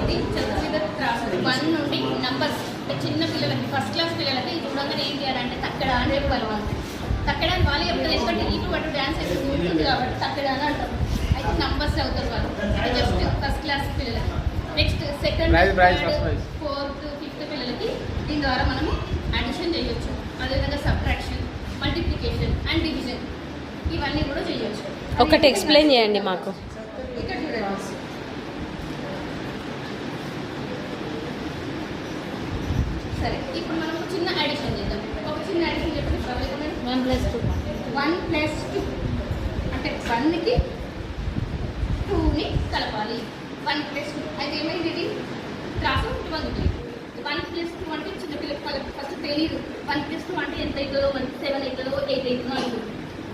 ఇది చతుర్విధ క్రాస్ 1 నుండి నంబర్స్ చిన్న పిల్లలకి ఫస్ట్ క్లాస్ పిల్లలకి చూడంగానే ఏం చేయాలంటే తక్కడ అని చెప్పాలి వాళ్ళు. తక్కడ అని వాళ్ళు చెప్తారు, ఎందుకంటే ఇటు అటు డ్యాన్స్ అయితే ఉంటుంది కాబట్టి తక్కడ అని అంటారు. అయితే నంబర్స్ అవుతారు వాళ్ళు, జస్ట్ ఫస్ట్ క్లాస్ పిల్లలకి. Next second, third, fourth, fifth పిల్లలకి దీని ద్వారా మనము అడిషన్ చేయొచ్చు. అదేవిధంగా సబ్ట్రాక్షన్, మల్టిప్లికేషన్ అండ్ డివిజన్ ఇవన్నీ కూడా చేయొచ్చు. ఒకటి ఎక్స్ప్లెయిన్ చేయండి మాకు. ఇక్కడ చూడండి, సరే ఇప్పుడు మనం ఒక చిన్న అడిషన్ చేద్దాం. ఒక చిన్న అడిషన్ చెప్పండి. 1+2 అంటే 1కి 2ని కలపాలి. 1+2 అయితే ఏమైంది, ఇది క్రాస్ అవుతుంది. 1+2 అంటే చిన్న పిల్లలకి ఫస్ట్ తెలియదు 1+2 అంటే ఎంత అవుతుందో, 7 అవుతుందో 8 అవుతుందో అవుతుంది.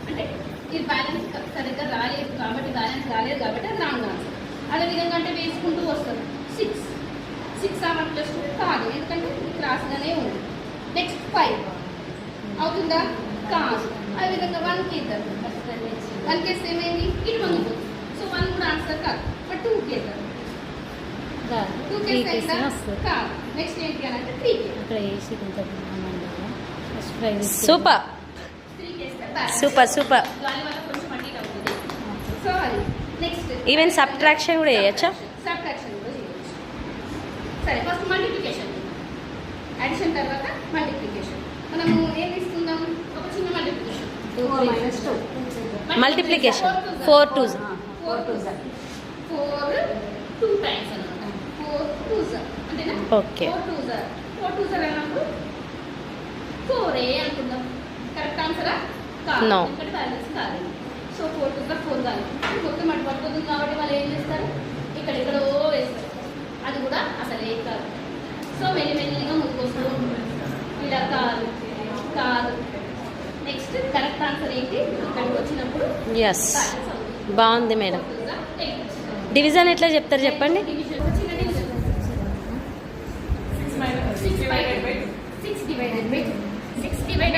అంటే ఇది బ్యాలెన్స్ సరిగ్గా రాలేదు కాబట్టి అది రాంగ్ ఆన్సర్. అదేవిధంగా అంటే వేసుకుంటూ వస్తారు 6 1+2 కాదు, ఎందుకంటే క్రాస్గానే ఉంది. నెక్స్ట్ 5 అవుతుందా, కాదు. అదేవిధంగా 1కి ఇద్దాం. 1 కేసు ఏమైంది, ఇటు వంగిపోతుంది. సో 1 కూడా ఆన్సర్ కాదు. బట్ 2కి ఇద్దాం. 2 కేసు అయిందా, కాదు. నెక్స్ట్ ఏంటి అని అంటే 3కి. సూపర్ 3 కేస్తే సూపర్ సూపర్. దానివల్ల కొంచెం అటు ఇటు అవుతుంది. సో అది నెక్స్ట్ ఈవెన్ సబ్ట్రాక్షన్ కూడా చేయొచ్చా? సబ్ట్రాక్షన్ కూడా చేయొచ్చు. సరే, ఫస్ట్ మల్టిప్లికేషన్, అడిషన్ తర్వాత మల్టిప్లికేషన్. మనము ఏం తీసుకుందాం, ఒక చిన్న మల్టిప్లికేషన్. మల్టిప్లికేషన్ 4 2s 4 2 టైమ్స్ అన్నమాట. 4 2s అంతేనా? ఓకే. 4 2s అన్నప్పుడు 4 అనుకుందాం. కరెక్ట్ ఆన్సరా? కాదు, No. ఎందుకంటే బ్యాలెన్స్ కాలేదు. సో 4 2s 4 కాదు. మొత్తం అటు పడుతుంది కాబట్టి వాళ్ళు ఏం చేస్తారు, ఇక్కడెక్కడో వేస్తారు. అది కూడా అసలే కాదు. సో మెల్లిమెల్లిగా ముందుకు వస్తూ ఉంటుంది. ఇలా కాదు కాదు. నెక్స్ట్ కరెక్ట్ ఆన్సర్ ఏంటి, ఇక్కడికి వచ్చినప్పుడు ఎస్, బాగుంది మేడం. డివిజన్ ఎట్లా చెప్తారు చెప్పండి.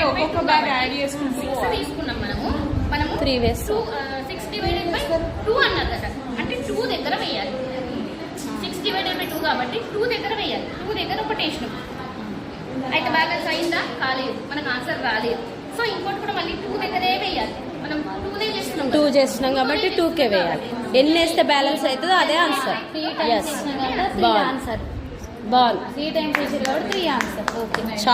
ఒక్కొక్క బ్యాగ్ యాడ్ చేసుకుంటూ తీసుకున్నాం మనము 3 ways. 6 డివైడెడ్ బై 2 అన్నారు కదా, అంటే 2 దగ్గర వేయాలి. 6 డివైడెడ్ బై 2 కాబట్టి 2 దగ్గర వేయాలి. 2 దగ్గర ఒకటి వేసినాం. అయితే బ్యాలెన్స్ అయిందా, కాలేదు, మనకు ఆన్సర్ రాలేదు. సో ఇంకోటి కూడా మళ్ళీ 2 దగ్గరే వేయాలి. మనం 2 చేస్తున్నాం కాబట్టి 2కే వేయాలి. ఎన్ని వేస్తే బ్యాలెన్స్ అవుతుందో అదే ఆన్సర్. ఆన్సర్ బాల్ 3 టైమ్స్ వేసారు కాబట్టి 3 ఆన్సర్. ఓకే.